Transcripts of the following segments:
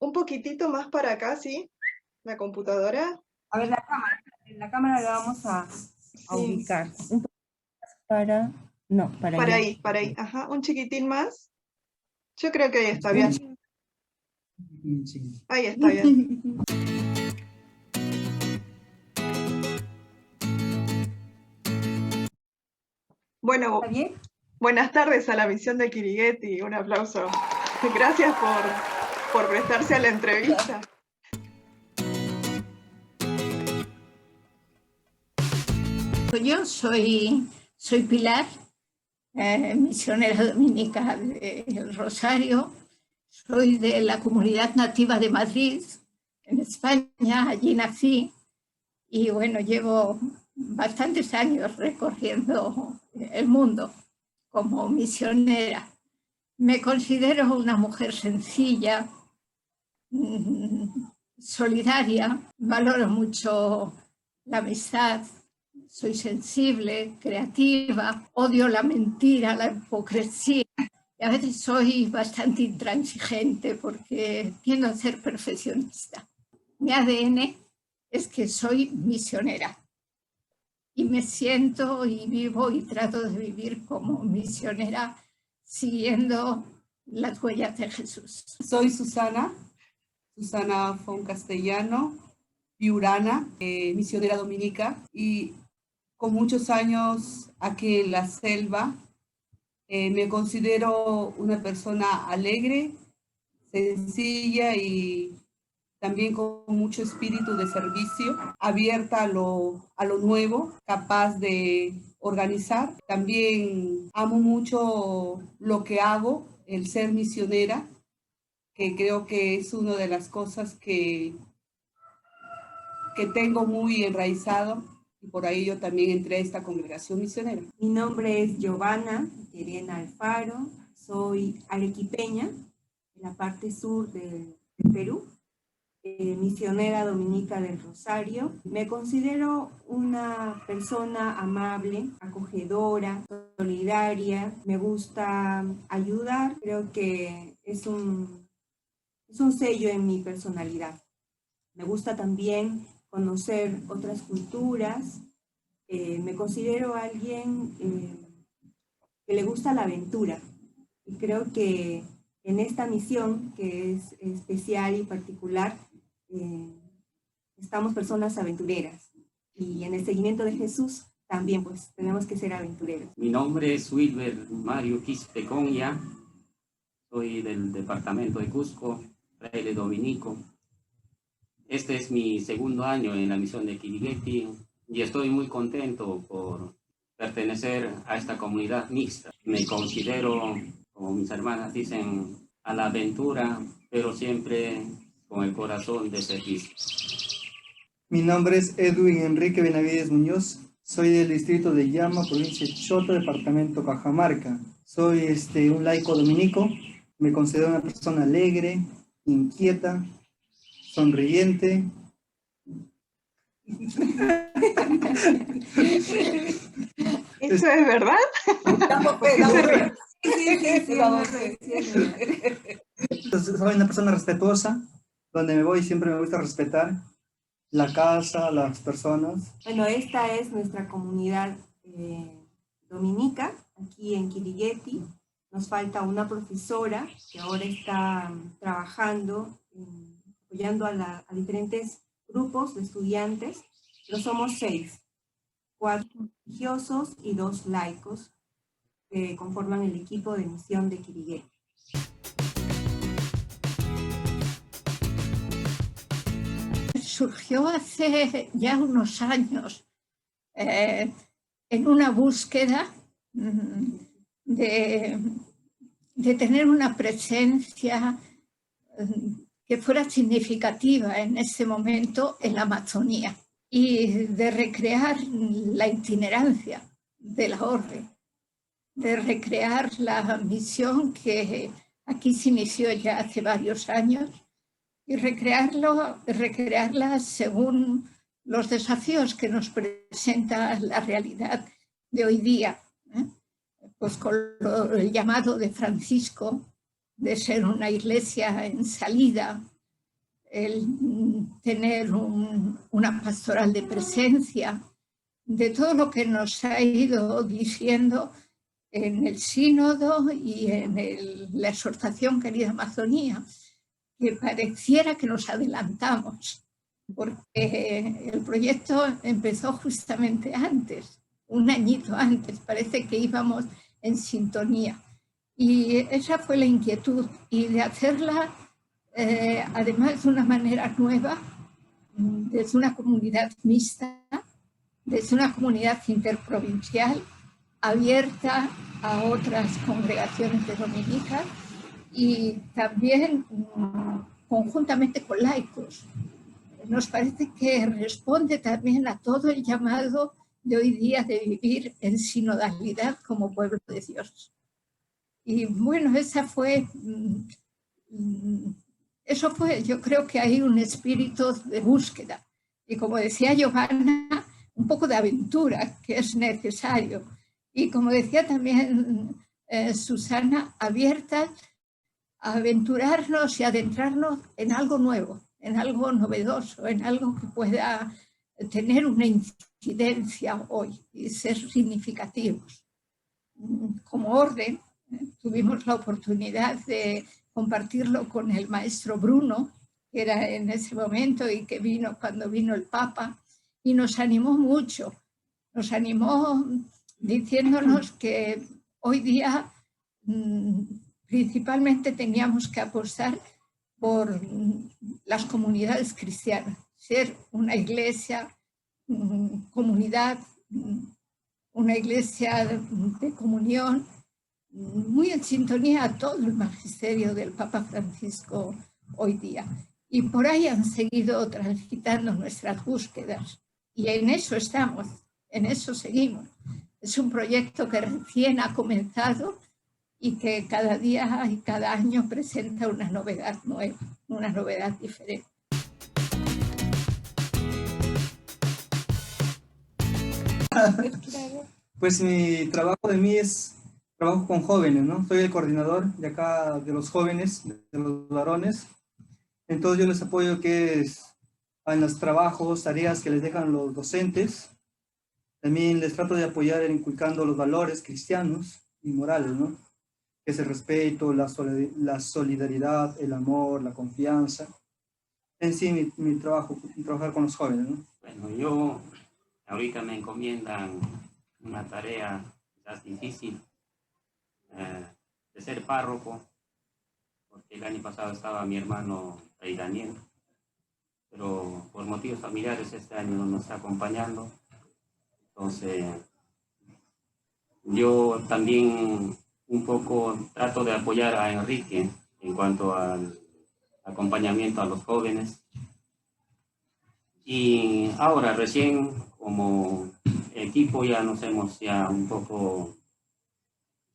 Un poquitito más para acá, ¿sí? La computadora. A ver, en la cámara la vamos a Sí. ubicar. Un poco más para... No, para Para allá. ahí, para ahí. Ajá, un chiquitín más. Yo creo que ahí está bien. Ahí está bien. Bueno, ¿Está bien? buenas tardes a la misión de Kirigueti. Un aplauso. Gracias por prestarse a la entrevista. Yo soy Pilar, misionera dominica del Rosario. Soy de la comunidad nativa de Madrid, en España. Allí nací y bueno, llevo bastantes años recorriendo el mundo como misionera. Me considero una mujer sencilla, solidaria, valoro mucho la amistad, soy sensible, creativa, odio la mentira, la hipocresía y a veces soy bastante intransigente porque tiendo a ser perfeccionista. Mi ADN es que soy misionera y me siento y vivo y trato de vivir como misionera siguiendo las huellas de Jesús. Soy Susana Fon Castellano, piurana, misionera dominica y con muchos años aquí en la selva. Me considero una persona alegre, sencilla y también con mucho espíritu de servicio, abierta a lo nuevo, capaz de organizar. También amo mucho lo que hago, el ser misionera, que creo que es una de las cosas que tengo muy enraizado y por ahí yo también entré a esta congregación misionera. Mi nombre es Giovanna Elena Alfaro, soy arequipeña, en la parte sur del Perú, misionera dominica del Rosario. Me considero una persona amable, acogedora, solidaria, me gusta ayudar, creo que es un sello en mi personalidad. Me gusta también conocer otras culturas. Me considero alguien que le gusta la aventura y creo que en esta misión que es especial y particular estamos personas aventureras y en el seguimiento de Jesús también pues tenemos que ser aventureros. Mi nombre es Wilber Mario Quispe Conya, soy del departamento de Cusco, fraile dominico. Este es mi segundo año en la misión de Kirigueti y estoy muy contento por pertenecer a esta comunidad mixta. Me considero, como mis hermanas dicen, a la aventura, pero siempre con el corazón de servicio. Mi nombre es Edwin Enrique Benavides Muñoz, soy del distrito de Llama, provincia de Chota, departamento Cajamarca. Soy un laico dominico, me considero una persona alegre, inquieta, sonriente. ¿Eso es verdad? Soy una persona respetuosa, donde me voy siempre me gusta respetar la casa, las personas. Bueno, esta es nuestra comunidad dominica, aquí en Kirigueti. Nos falta una profesora que ahora está trabajando, apoyando a diferentes grupos de estudiantes, pero somos 6, 4 religiosos y 2 laicos que conforman el equipo de misión de Kirigueti. Surgió hace ya unos años en una búsqueda de tener una presencia que fuera significativa en ese momento en la Amazonía y de recrear la itinerancia de la orden, de recrear la misión que aquí se inició ya hace varios años y recrearla según los desafíos que nos presenta la realidad de hoy día, pues con el llamado de Francisco de ser una iglesia en salida, el tener una pastoral de presencia, de todo lo que nos ha ido diciendo en el sínodo y en la exhortación Querida Amazonía, que pareciera que nos adelantamos, porque el proyecto empezó justamente antes, un añito antes, parece que íbamos en sintonía. Y esa fue la inquietud, y de hacerla además de una manera nueva, desde una comunidad mixta, desde una comunidad interprovincial, abierta a otras congregaciones de dominicas y también conjuntamente con laicos. Nos parece que responde también a todo el llamado de hoy día de vivir en sinodalidad como pueblo de Dios. Y bueno, eso fue, yo creo que hay un espíritu de búsqueda. Y como decía Giovanna, un poco de aventura que es necesario. Y como decía también Susana, abiertas a aventurarnos y adentrarnos en algo nuevo, en algo novedoso, en algo que pueda tener una incidencia hoy y ser significativos. Como orden, tuvimos la oportunidad de compartirlo con el maestro Bruno, que era en ese momento y que vino cuando vino el Papa, y nos animó mucho. Nos animó diciéndonos que hoy día principalmente teníamos que apostar por las comunidades cristianas, ser una iglesia, comunidad, una iglesia de comunión, muy en sintonía a todo el magisterio del Papa Francisco hoy día. Y por ahí han seguido transitando nuestras búsquedas. Y en eso estamos, en eso seguimos. Es un proyecto que recién ha comenzado y que cada día y cada año presenta una novedad nueva, una novedad diferente. Pues mi trabajo de mí es trabajo con jóvenes, ¿no? Soy el coordinador de acá de los jóvenes, de los varones. Entonces yo les apoyo que es en los trabajos, tareas que les dejan los docentes. También les trato de apoyar en inculcando los valores cristianos y morales, ¿no? Que es el respeto, la solidaridad, el amor, la confianza. En sí, mi trabajo, trabajar con los jóvenes, ¿no? Bueno, yo ahorita me encomiendan una tarea quizás difícil, de ser párroco, porque el año pasado estaba mi hermano Rey Daniel, pero por motivos familiares este año no nos está acompañando. Entonces, yo también un poco trato de apoyar a Enrique en cuanto al acompañamiento a los jóvenes. Y ahora recién como equipo ya nos hemos un poco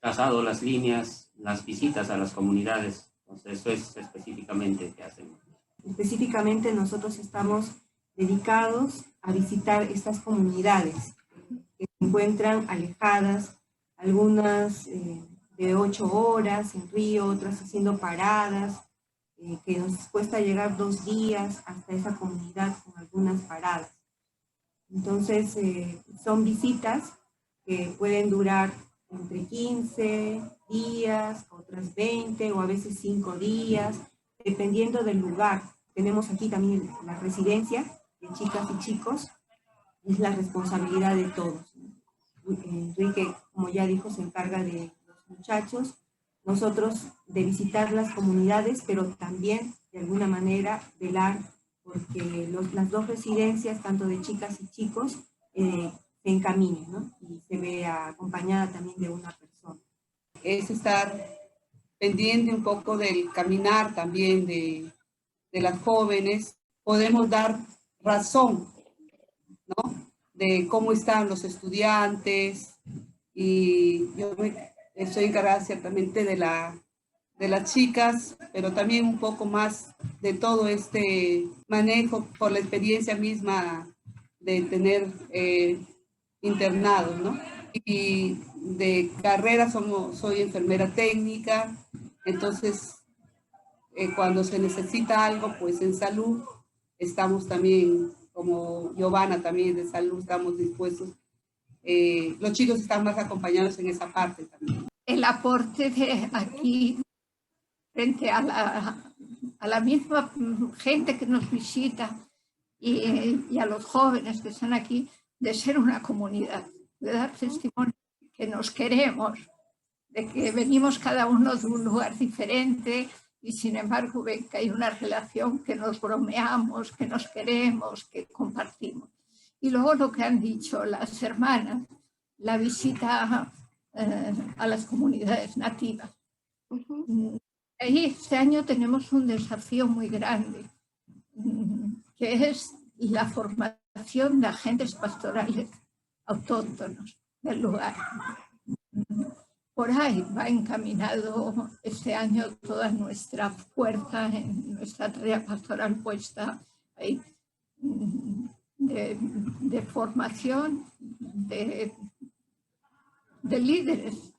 trazado las líneas, las visitas a las comunidades. Entonces eso es específicamente que hacemos. Específicamente nosotros estamos dedicados a visitar estas comunidades que se encuentran alejadas, algunas de 8 horas en Río, otras haciendo paradas, que nos cuesta llegar 2 días hasta esa comunidad con algunas paradas. Entonces son visitas que pueden durar entre 15 días, otras 20 o a veces 5 días, dependiendo del lugar. Tenemos aquí también la residencia de chicas y chicos, es la responsabilidad de todos. Enrique, como ya dijo, se encarga de los muchachos, nosotros de visitar las comunidades, pero también de alguna manera velar porque las dos residencias, tanto de chicas y chicos, se encaminen, ¿no? Y se vea acompañada también de una persona. Es estar pendiente un poco del caminar también de las jóvenes. Podemos dar razón, ¿no? De cómo están los estudiantes, y yo estoy encargada ciertamente de las chicas, pero también un poco más de todo este manejo por la experiencia misma de tener internados, ¿no? Y de carrera soy enfermera técnica, entonces cuando se necesita algo, pues en salud, estamos también, como Giovanna también de salud, estamos dispuestos. Los chicos están más acompañados en esa parte también. El aporte de aquí frente a la misma gente que nos visita y a los jóvenes que están aquí, de ser una comunidad, de dar testimonio que nos queremos, de que venimos cada uno de un lugar diferente y sin embargo ven que hay una relación, que nos bromeamos, que nos queremos, que compartimos. Y luego lo que han dicho las hermanas, la visita a las comunidades nativas. Ahí este año tenemos un desafío muy grande, que es la formación de agentes pastorales autóctonos del lugar. Por ahí va encaminado este año toda nuestra fuerza en nuestra tarea pastoral puesta ahí, de formación de líderes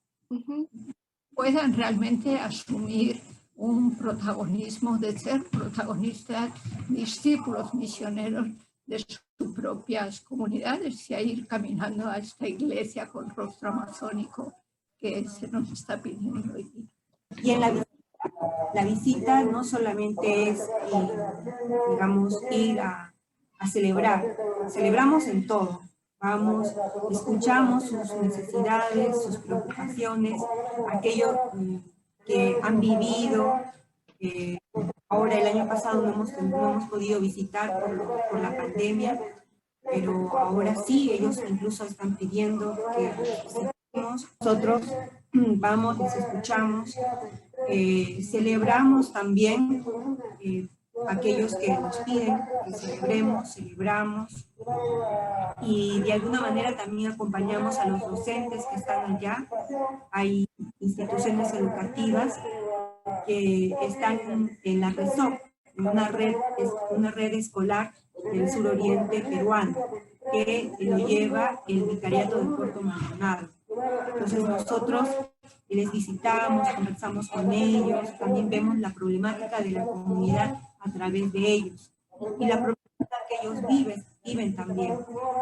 puedan realmente asumir un protagonismo, de ser protagonistas, discípulos misioneros de sus propias comunidades y a ir caminando a esta iglesia con rostro amazónico que se nos está pidiendo hoy día. Y en la visita no solamente es, digamos, ir a celebrar, celebramos en todo. Vamos, escuchamos sus necesidades, sus preocupaciones, aquello que han vivido. Ahora, el año pasado no hemos podido visitar por la pandemia, pero ahora sí, ellos incluso están pidiendo que visitemos. Nosotros vamos, les escuchamos, celebramos también aquellos que nos piden que celebramos y de alguna manera también acompañamos a los docentes que están allá. Hay instituciones educativas que están en la RESOP, una red escolar del suroriente peruano, que lo lleva el Vicariato de Puerto Maldonado. Entonces nosotros les visitamos, conversamos con ellos, también vemos la problemática de la comunidad a través de ellos y la problemática que ellos viven también.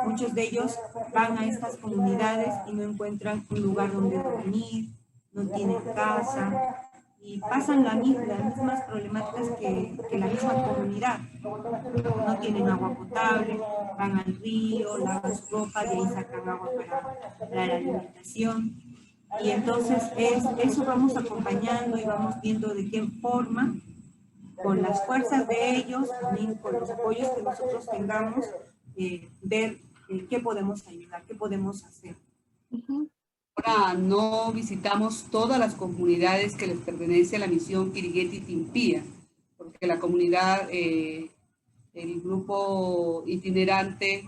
Muchos de ellos van a estas comunidades y no encuentran un lugar donde dormir, no tienen casa y pasan las mismas problemáticas que la misma comunidad. No tienen agua potable, van al río, lavan su ropa, de ahí sacan agua para la alimentación. Y entonces eso vamos acompañando y vamos viendo de qué forma, con las fuerzas de ellos, también con los apoyos que nosotros tengamos, ver qué podemos ayudar, qué podemos hacer. Ahora no visitamos todas las comunidades que les pertenece a la misión Quirigueti-Timpía, porque la comunidad, el grupo itinerante,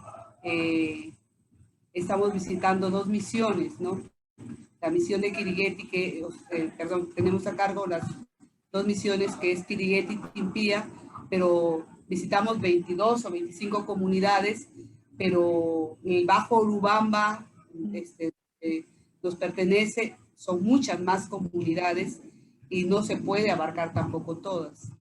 estamos visitando 2 misiones, ¿no? La misión de Quirigueti, tenemos a cargo las 2 misiones que es Quirigueti-Timpía, pero visitamos 22 o 25 comunidades, pero el Bajo Urubamba nos pertenece, son muchas más comunidades y no se puede abarcar tampoco todas.